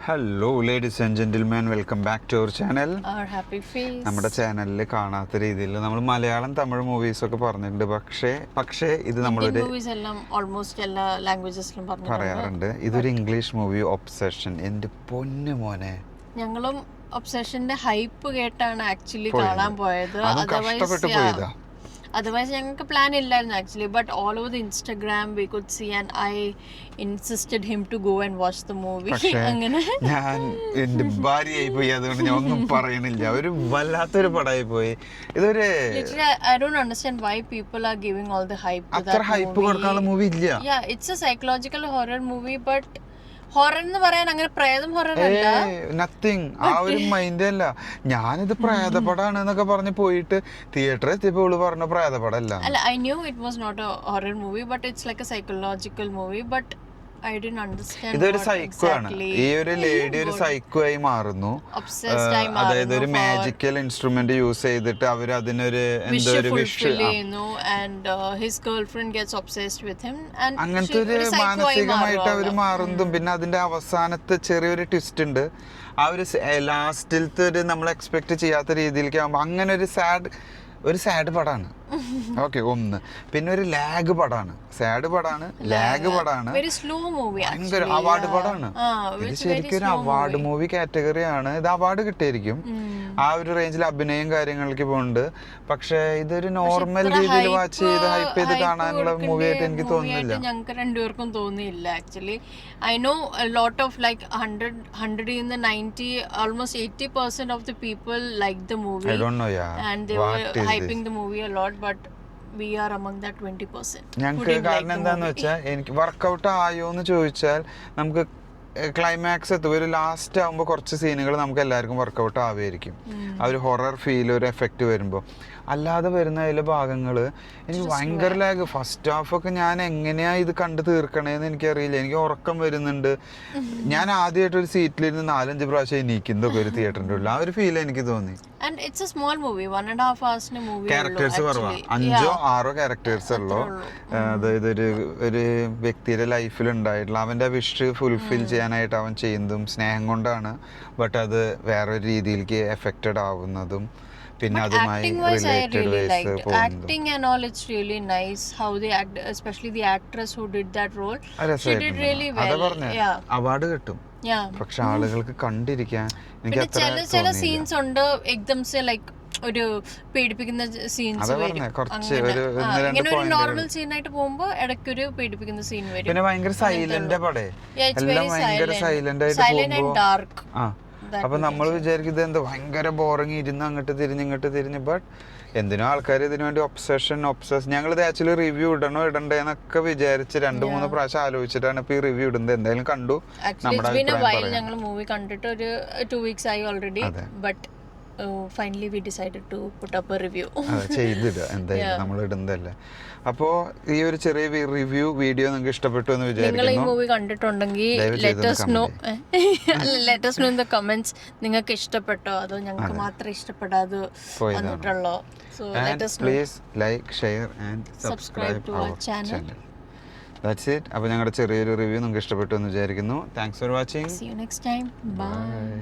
Hello ladies and gentleman, welcome back to our channel. നമ്മുടെ ചാനലിൽ കാണാത്ത രീതിയിൽ നമ്മൾ മലയാളം തമിഴ് മൂവീസ് ഒക്കെ പറഞ്ഞിട്ടുണ്ട്. പക്ഷേ ഇത് നമ്മളൊരു പറയാറുണ്ട്. ഇതൊരു ഇംഗ്ലീഷ് മൂവി, ഒബ്സഷൻ. എൻ്റെ പൊന്നു മോനെ, ഞങ്ങളും ഒബ്സഷന്റെ ഹൈപ്പ് കേട്ടാണ് ആക്ച്വലി കാണാൻ പോയത്. അതർവൈസ് ഞങ്ങൾക്ക് പ്ലാൻ ഇല്ലായിരുന്നു actually. But all over the Instagram we could see and I insisted him to go and watch the movie. അങ്ങനെ ഞാൻ എൻ്റെ ഭാര്യയായി പോയി, അതുകൊണ്ട് ഞാൻ ഒന്നും പറയണില്ല. ഒരു വല്ലാത്തൊരു പടമായി പോയി. ഇതൊരു I don't understand why people are giving all the hype to that movie. Yeah, it's a psychological horror movie, but horror എന്ന് പറയാൻ അങ്ങനെ പ്രേതം ഹൊറർ അല്ല, നത്തിങ്. ആ ഒരു മൈൻഡ് അല്ല. ഞാനിത് പ്രേതപടാണ് എന്നൊക്കെ പറഞ്ഞ് പോയിട്ട് തിയേറ്ററിൽ എത്തിയപ്പോൾ ഇവള് പറഞ്ഞ പ്രേതപടല്ല. I knew it was not a horror movie, but it's like a psychological movie, but I didn't understand. ഇതൊരു സൈക്കോ ആണ്. ഈ ഒരു ലേഡി ഒരു സൈക്കോ ആയി മാറുന്നു. അതായത് ഒരു മാജിക്കൽ ഇൻസ്ട്രുമെന്റ് യൂസ് ചെയ്തിട്ട് അവർ അതിനൊരു എന്തോ ഒരു വിഷ് അങ്ങനത്തെ ഒരു മാനസികമായിട്ട് അവർ മാറുന്നതും. പിന്നെ അതിന്റെ അവസാനത്തെ ചെറിയൊരു ട്വിസ്റ്റ് ഉണ്ട്. ആ ഒരു ലാസ്റ്റിലത്തെ ഒരു നമ്മൾ എക്സ്പെക്ട് ചെയ്യാത്ത രീതിയിലേക്ക് ആകുമ്പോൾ അങ്ങനെ ഒരു സാഡ് പടാണ്. ഓക്കെ, ഒന്ന്. പിന്നെ ഒരു ലാഗ് പടാണ്. സാഡ് പടാണ്, ലാഗ് പടാണ്, ഭയങ്കര അവാർഡ് പടാണ്. ഇത് ശരിക്കും ഒരു അവാർഡ് മൂവി കാറ്റഗറിയാണ്. ഇത് അവാർഡ് കിട്ടിയിരിക്കും. ആ ഒരു റേഞ്ചിൽ അഭിനയം കാര്യങ്ങൾക്ക് പോകുന്നുണ്ട്. പക്ഷെ ഇതൊരു നോർമൽ രീതിയിൽ വാച്ച് ചെയ്ത് ഹൈപ്പ് ചെയ്ത് കാണാനുള്ള മൂവി ആയിട്ട് എനിക്ക് തോന്നുന്നില്ല. ഞങ്ങൾക്ക് രണ്ടുപേർക്കും തോന്നിയില്ല actually. I know a lot of like 100 in the 90 almost 80% of the people liked the movie. I don't know, yeah. And they were hyping the movie a lot, but we are among that 20%. ഞങ്ങൾക്ക് കാരണം എന്താന്ന് വെച്ചാൽ, എനിക്ക് workout ആയോ എന്ന് ചോദിച്ചാൽ നമുക്ക് climax എത്തും. ഒരു ലാസ്റ്റ് ആകുമ്പോൾ കുറച്ച് സീനുകൾ നമുക്ക് എല്ലാവർക്കും വർക്കൗട്ട് ആവുമായിരിക്കും. ആ ഒരു ഹൊറർ ഫീൽ, ഒരു എഫക്റ്റ് വരുമ്പോൾ. അല്ലാതെ വരുന്ന അതിലെ ഭാഗങ്ങൾ എനിക്ക് ഭയങ്കര ലാഗ്. ഫസ്റ്റ് ഹാഫൊക്കെ ഞാൻ എങ്ങനെയാ ഇത് കണ്ടു തീർക്കണേന്ന് എനിക്കറിയില്ല. എനിക്ക് ഉറക്കം വരുന്നുണ്ട്. ഞാൻ ആദ്യമായിട്ട് ഒരു സീറ്റിലിരുന്ന് 4-5 പ്രാവശ്യം എണീക്കുന്നതൊക്കെ ഒരു തിയേറ്ററിൻ്റെ ഉള്ളിൽ. ആ ഒരു ഫീൽ എനിക്ക് തോന്നി. And it's a small movie, 1.5 hours movie. Characters കുറവാ, 5-6 ക്യാരക്ടേഴ്സ് ഉള്ളൂ. അതായത് ഒരു വ്യക്തിയുടെ ലൈഫിൽ ഉണ്ടായിട്ടുള്ള അവന്റെ വിഷ് ഫുൾഫിൽ ചെയ്യാനായിട്ട് അവൻ ചെയ്യുന്നതും സ്നേഹം കൊണ്ടാണ്. ബട്ട് അത് വേറൊരു രീതിയിലേക്ക് എഫക്റ്റഡ് ആവുന്നതും പിന്നെ അതുമായി related wise acting and all, it's really nice how they act, especially the actress who did that role. She did really well. Award കിട്ടും. പക്ഷെ ആളുകൾക്ക് കണ്ടിരിക്കാൻ എനിക്ക് അത്ര ചില സീൻസ് ഉണ്ട് എക്ദംസെ ലൈക്ക് ഒരു പേടിപ്പിക്കുന്ന സീൻസ് വരും. ഇങ്ങനെ ഒരു നോർമൽ സീനായിട്ട് പോകുമ്പോ ഇടയ്ക്കൊരു പേടിപ്പിക്കുന്ന സീൻ വരും. പിന്നെ ഭയങ്കര സൈലന്റ് പടേ, എല്ലാം ഭയങ്കര സൈലന്റ് ആയിട്ട് പോകുമ്പോ അപ്പൊ നമ്മൾ വിചാരിക്കും ഇത് എന്താ ഭയങ്കര ബോറിങ്, ഇരുന്ന് അങ്ങോട്ട് തിരിഞ്ഞ് ഇങ്ങോട്ട് തിരിഞ്ഞ്. ബട്ട് എന്തിനോ ആൾക്കാർ ഇതിനു വേണ്ടി ഒബ്സഷൻ ഞങ്ങളിത് ആക്ച്വലി റിവ്യൂ ഇടണോ ഇടണ്ടേ എന്നൊക്കെ വിചാരിച്ച് 2-3 പ്രാവശ്യം ആലോചിച്ചിട്ടാണ് ഇപ്പൊ ഈ റിവ്യൂ ഇടുന്നത്. എന്തായാലും കണ്ടു. ഞങ്ങൾ മൂവി കണ്ടിട്ട് ഒരു 2 weeks ആയി already. But finally we decided to put up a review. ചെയ്തിടുക എന്തായാലും നമ്മൾ ഇടുന്നതല്ലേ. അപ്പോ ഈ ഒരു ചെറിയ റിവ്യൂ വീഡിയോ നിങ്ങൾക്ക് ഇഷ്ടപ്പെട്ടു എന്ന് വിചാരിക്കുന്നു. നിങ്ങൾ ഈ മൂവി കണ്ടിട്ടുണ്ടെങ്കിൽ let us know in the comments. നിങ്ങൾക്ക് ഇഷ്ടപ്പെട്ടോ അതോ ഞങ്ങൾക്ക് മാത്രം ഇഷ്ടപ്പെടാതെ വന്നിട്ടുള്ളോ? So let us know. Please like, share and subscribe to our channel. That's it. അപ്പോൾ ഞങ്ങളുടെ ചെറിയൊരു റിവ്യൂ നിങ്ങൾക്ക് ഇഷ്ടപ്പെട്ടു എന്ന് വിചാരിക്കുന്നു. Thanks for watching. See you next time. Bye.